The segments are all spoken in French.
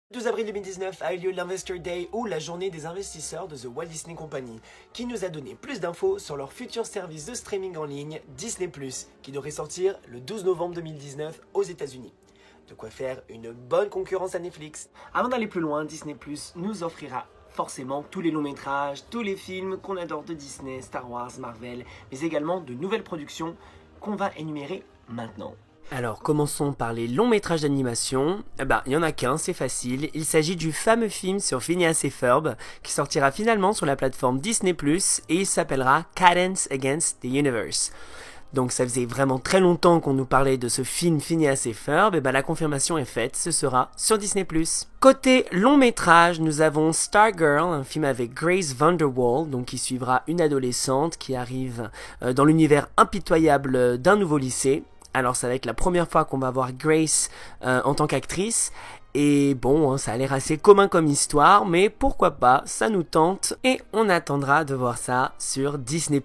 Le 12 avril 2019 a eu lieu l'Investor Day ou la journée des investisseurs de The Walt Disney Company, qui nous a donné plus d'infos sur leur futur service de streaming en ligne Disney+, qui devrait sortir le 12 novembre 2019 aux États-Unis. De quoi faire une bonne concurrence à Netflix. Avant d'aller plus loin, Disney+ nous offrira forcément tous les longs métrages, tous les films qu'on adore de Disney, Star Wars, Marvel, mais également de nouvelles productions qu'on va énumérer maintenant. Alors, commençons par les longs métrages d'animation. Il y en a qu'un, c'est facile. Il s'agit du fameux film sur Phineas et Ferb, qui sortira finalement sur la plateforme Disney+, et il s'appellera Cadence Against the Universe. Donc ça faisait vraiment très longtemps qu'on nous parlait de ce film Phineas et Ferb, et la confirmation est faite, ce sera sur Disney+. Côté long métrage, nous avons Stargirl, un film avec Grace VanderWaal, donc qui suivra une adolescente qui arrive dans l'univers impitoyable d'un nouveau lycée. Alors ça va être la première fois qu'on va voir Grace en tant qu'actrice. Et bon, ça a l'air assez commun comme histoire, mais pourquoi pas, ça nous tente. Et on attendra de voir ça sur Disney+.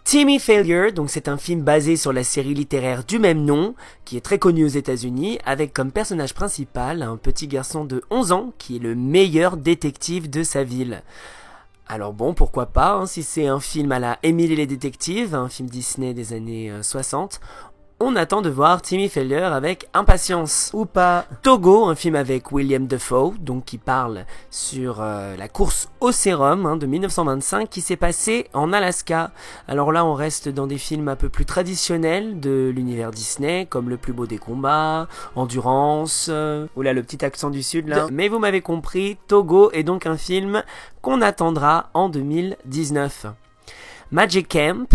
Timmy Failure, donc c'est un film basé sur la série littéraire du même nom, qui est très connu aux États-Unis, avec comme personnage principal un petit garçon de 11 ans qui est le meilleur détective de sa ville. Alors bon, pourquoi pas, si c'est un film à la Emily et les détectives, un film Disney des années 60, on attend de voir Timmy Failure avec impatience. Ou pas. Togo, un film avec William Dafoe, donc qui parle sur la course au sérum de 1925 qui s'est passée en Alaska. Alors là, on reste dans des films un peu plus traditionnels de l'univers Disney, comme Le plus beau des combats, Endurance, oula le petit accent du sud là. Mais vous m'avez compris, Togo est donc un film qu'on attendra en 2019. Magic Camp,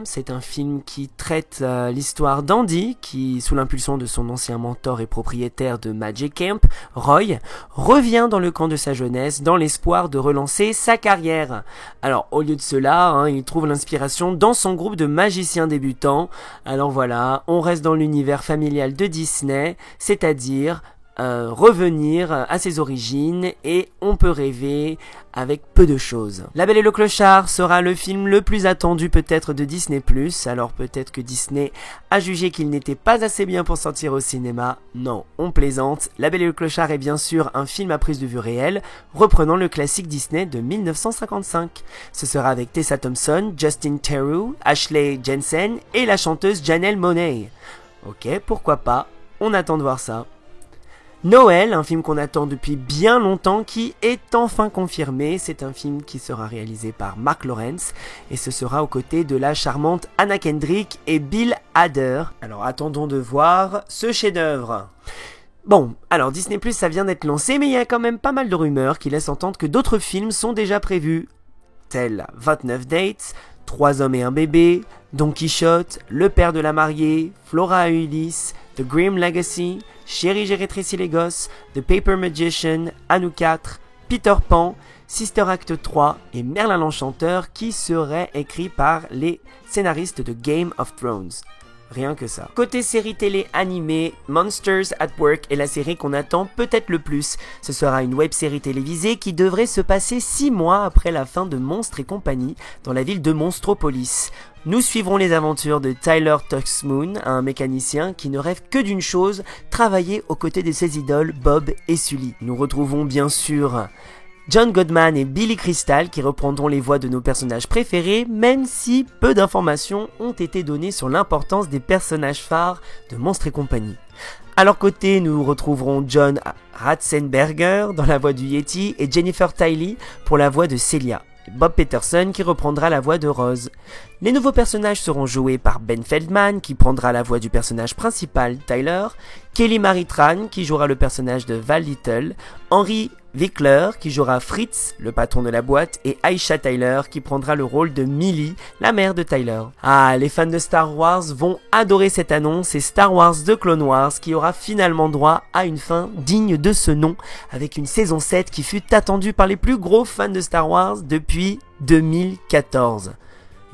c'est un film qui traite l'histoire d'Andy, qui, sous l'impulsion de son ancien mentor et propriétaire de Magic Camp, Roy, revient dans le camp de sa jeunesse dans l'espoir de relancer sa carrière. Alors, au lieu de cela, il trouve l'inspiration dans son groupe de magiciens débutants. Alors voilà, on reste dans l'univers familial de Disney, c'est-à-dire revenir à ses origines et on peut rêver avec peu de choses. La Belle et le Clochard sera le film le plus attendu peut-être de Disney+, alors peut-être que Disney a jugé qu'il n'était pas assez bien pour sortir au cinéma. Non, on plaisante. La Belle et le Clochard est bien sûr un film à prise de vue réelle, reprenant le classique Disney de 1955. Ce sera avec Tessa Thompson, Justin Theroux, Ashley Jensen et la chanteuse Janelle Monáe. Ok, pourquoi pas, on attend de voir ça. Noël, un film qu'on attend depuis bien longtemps qui est enfin confirmé. C'est un film qui sera réalisé par Mark Lawrence et ce sera aux côtés de la charmante Anna Kendrick et Bill Hader. Alors attendons de voir ce chef-d'œuvre. Bon, alors Disney+, ça vient d'être lancé, mais il y a quand même pas mal de rumeurs qui laissent entendre que d'autres films sont déjà prévus, tels 29 Dates, 3 hommes et un bébé, Don Quichotte, Le père de la mariée, Flora et Ulysse, The Grimm Legacy, Chérie j'ai rétréci les gosses, The Paper Magician, À nous 4, Peter Pan, Sister Act 3 et Merlin l'Enchanteur qui seraient écrits par les scénaristes de Game of Thrones. Rien que ça. Côté série télé animée, Monsters at Work est la série qu'on attend peut-être le plus. Ce sera une web-série télévisée qui devrait se passer 6 mois après la fin de Monstres et compagnie dans la ville de Monstropolis. Nous suivrons les aventures de Tyler Tuxmoon, un mécanicien qui ne rêve que d'une chose, travailler aux côtés de ses idoles Bob et Sully. Nous retrouvons bien sûr John Goodman et Billy Crystal qui reprendront les voix de nos personnages préférés, même si peu d'informations ont été données sur l'importance des personnages phares de Monstres et compagnie. À leur côté, nous retrouverons John Ratzenberger dans la voix du Yeti et Jennifer Tilly pour la voix de Celia. Bob Peterson qui reprendra la voix de Rose. Les nouveaux personnages seront joués par Ben Feldman qui prendra la voix du personnage principal Tyler, Kelly Marie Tran qui jouera le personnage de Val Little, Henry Wickler qui jouera Fritz, le patron de la boîte, et Aisha Tyler qui prendra le rôle de Millie, la mère de Tyler. Ah, les fans de Star Wars vont adorer cette annonce et Star Wars The Clone Wars qui aura finalement droit à une fin digne de ce nom avec une saison 7 qui fut attendue par les plus gros fans de Star Wars depuis 2014.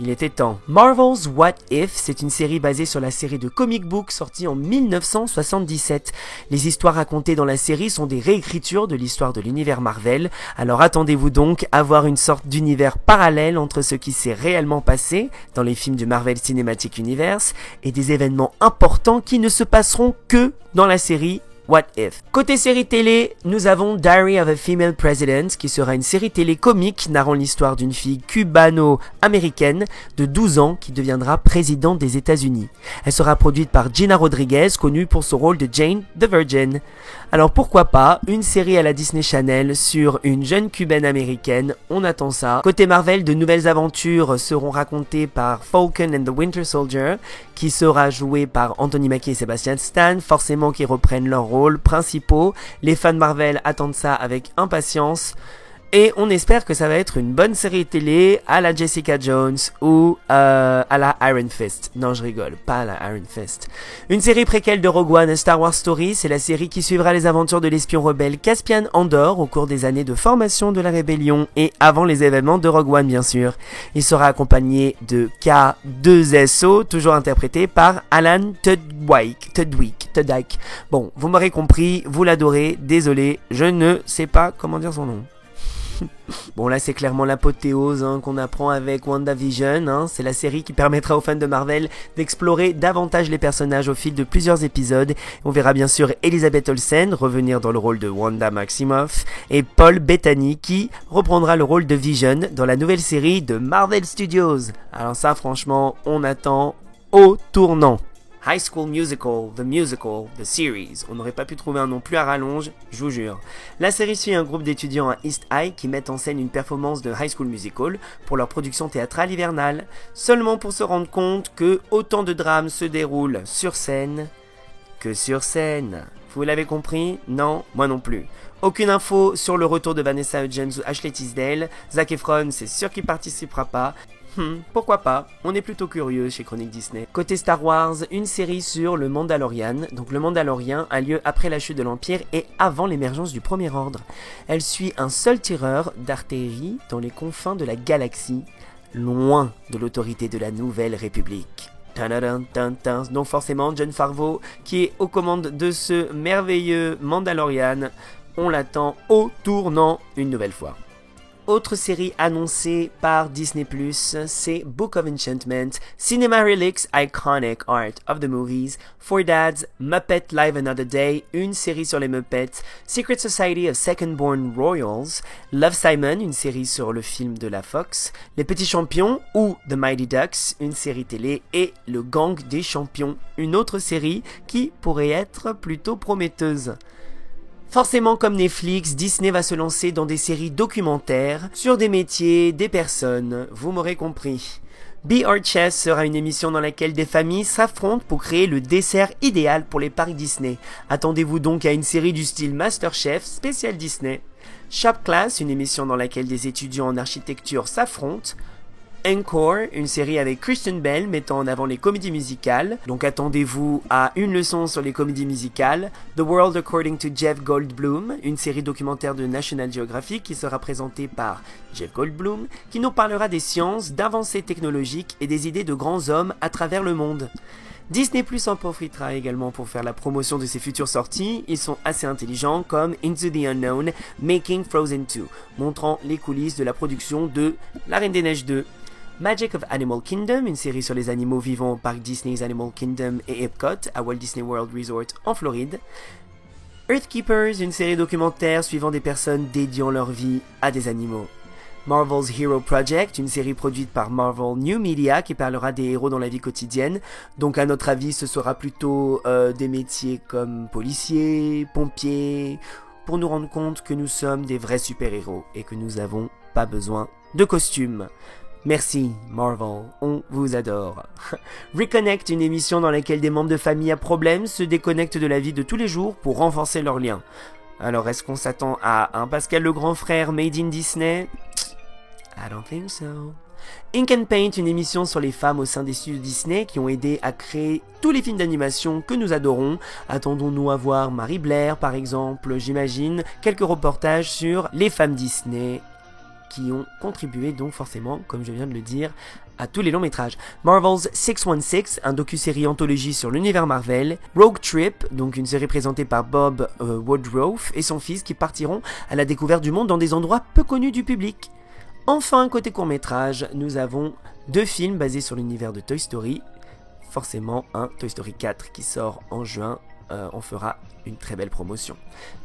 Il était temps. Marvel's What If, c'est une série basée sur la série de comic book sortie en 1977. Les histoires racontées dans la série sont des réécritures de l'histoire de l'univers Marvel, alors attendez-vous donc à voir une sorte d'univers parallèle entre ce qui s'est réellement passé dans les films du Marvel Cinematic Universe et des événements importants qui ne se passeront que dans la série What If. Côté série télé, nous avons Diary of a Female President, qui sera une série télé comique narrant l'histoire d'une fille cubano-américaine de 12 ans qui deviendra présidente des États-Unis. Elle sera produite par Gina Rodriguez, connue pour son rôle de Jane the Virgin. Alors pourquoi pas une série à la Disney Channel sur une jeune cubaine américaine, on attend ça. Côté Marvel, de nouvelles aventures seront racontées par Falcon and the Winter Soldier, qui sera joué par Anthony Mackie et Sebastian Stan, forcément qui reprennent leurs rôles principaux. Les fans Marvel attendent ça avec impatience. Et on espère que ça va être une bonne série télé à la Jessica Jones ou à la Iron Fist. Non, je rigole, pas à la Iron Fist. Une série préquelle de Rogue One, A Star Wars Story, c'est la série qui suivra les aventures de l'espion rebelle Caspian Andor au cours des années de formation de la rébellion et avant les événements de Rogue One, bien sûr. Il sera accompagné de K2SO, toujours interprété par Alan Tudyk. Bon, vous m'aurez compris, vous l'adorez, désolé, je ne sais pas comment dire son nom. Bon là c'est clairement l'apothéose qu'on apprend avec WandaVision, c'est la série qui permettra aux fans de Marvel d'explorer davantage les personnages au fil de plusieurs épisodes. On verra bien sûr Elizabeth Olsen revenir dans le rôle de Wanda Maximoff et Paul Bettany qui reprendra le rôle de Vision dans la nouvelle série de Marvel Studios. Alors ça franchement on attend au tournant. High School Musical, The Series. On n'aurait pas pu trouver un nom plus à rallonge, je vous jure. La série suit un groupe d'étudiants à East High qui mettent en scène une performance de High School Musical pour leur production théâtrale hivernale, seulement pour se rendre compte que autant de drames se déroulent sur scène que sur scène. Vous l'avez compris? Non, moi non plus. Aucune info sur le retour de Vanessa Hudgens ou Ashley Tisdale. Zac Efron, c'est sûr qu'il participera pas. Pourquoi pas, on est plutôt curieux chez Chronique Disney. Côté Star Wars, une série sur le Mandalorian. Donc le Mandalorian a lieu après la chute de l'Empire et avant l'émergence du Premier Ordre. Elle suit un seul tireur d'artillerie dans les confins de la galaxie, loin de l'autorité de la Nouvelle République. Donc forcément, Jon Favreau, qui est aux commandes de ce merveilleux Mandalorian, on l'attend au tournant une nouvelle fois. Autre série annoncée par Disney+, c'est Book of Enchantment, Cinema Relics Iconic Art of the Movies, Four Dads, Muppet Live Another Day, une série sur les Muppets, Secret Society of Second Born Royals, Love Simon, une série sur le film de la Fox, Les Petits Champions ou The Mighty Ducks, une série télé, et Le Gang des Champions, une autre série qui pourrait être plutôt prometteuse. Forcément, comme Netflix, Disney va se lancer dans des séries documentaires sur des métiers, des personnes, vous m'aurez compris. Be Our Chef sera une émission dans laquelle des familles s'affrontent pour créer le dessert idéal pour les parcs Disney. Attendez-vous donc à une série du style MasterChef spécial Disney. Shop Class, une émission dans laquelle des étudiants en architecture s'affrontent. Encore, une série avec Kristen Bell mettant en avant les comédies musicales. Donc attendez-vous à une leçon sur les comédies musicales. The World According to Jeff Goldblum, une série documentaire de National Geographic qui sera présentée par Jeff Goldblum, qui nous parlera des sciences, d'avancées technologiques et des idées de grands hommes à travers le monde. Disney Plus en profitera également pour faire la promotion de ses futures sorties. Ils sont assez intelligents comme Into the Unknown, Making Frozen 2, montrant les coulisses de la production de La Reine des Neiges 2. Magic of Animal Kingdom, une série sur les animaux vivant au parc Disney's Animal Kingdom et Epcot à Walt Disney World Resort en Floride. Earthkeepers, une série documentaire suivant des personnes dédiant leur vie à des animaux. Marvel's Hero Project, une série produite par Marvel New Media qui parlera des héros dans la vie quotidienne. Donc à notre avis, ce sera plutôt des métiers comme policiers, pompiers, pour nous rendre compte que nous sommes des vrais super-héros et que nous n'avons pas besoin de costumes. Merci Marvel, on vous adore. Reconnect, une émission dans laquelle des membres de famille à problème se déconnectent de la vie de tous les jours pour renforcer leurs liens. Alors est-ce qu'on s'attend à un Pascal le grand frère made in Disney? I don't think so. Ink and Paint, une émission sur les femmes au sein des studios Disney qui ont aidé à créer tous les films d'animation que nous adorons. Attendons-nous à voir Marie Blair par exemple, j'imagine, quelques reportages sur les femmes Disney qui ont contribué donc forcément, comme je viens de le dire, à tous les longs métrages. Marvel's 616, un docu-série anthologie sur l'univers Marvel. Rogue Trip, donc une série présentée par Bob Woodruff et son fils qui partiront à la découverte du monde dans des endroits peu connus du public. Enfin, côté court-métrage, nous avons 2 films basés sur l'univers de Toy Story. Forcément, un Toy Story 4 qui sort en juin on fera une très belle promotion.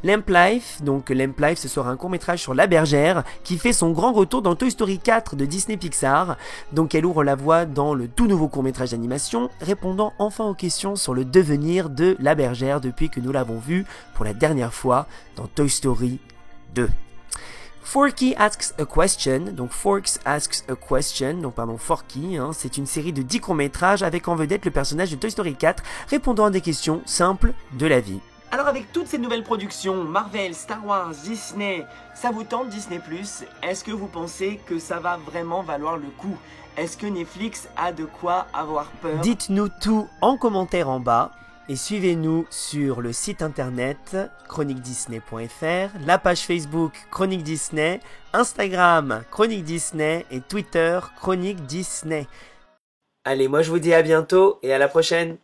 Lamp Life, donc Lamp Life, ce sera un court-métrage sur la bergère qui fait son grand retour dans Toy Story 4 de Disney Pixar. Donc elle ouvre la voie dans le tout nouveau court-métrage d'animation, répondant enfin aux questions sur le devenir de la bergère depuis que nous l'avons vu pour la dernière fois dans Toy Story 2. Forky Asks a Question, donc Forks Asks a Question, donc pardon Forky, c'est une série de 10 courts-métrages avec en vedette le personnage de Toy Story 4 répondant à des questions simples de la vie. Alors avec toutes ces nouvelles productions, Marvel, Star Wars, Disney, ça vous tente Disney+? Est-ce que vous pensez que ça va vraiment valoir le coup? Est-ce que Netflix a de quoi avoir peur? Dites-nous tout en commentaire en bas. Et suivez-nous sur le site internet chroniquedisney.fr, la page Facebook Chronique Disney, Instagram Chronique Disney et Twitter Chronique Disney. Allez, moi je vous dis à bientôt et à la prochaine.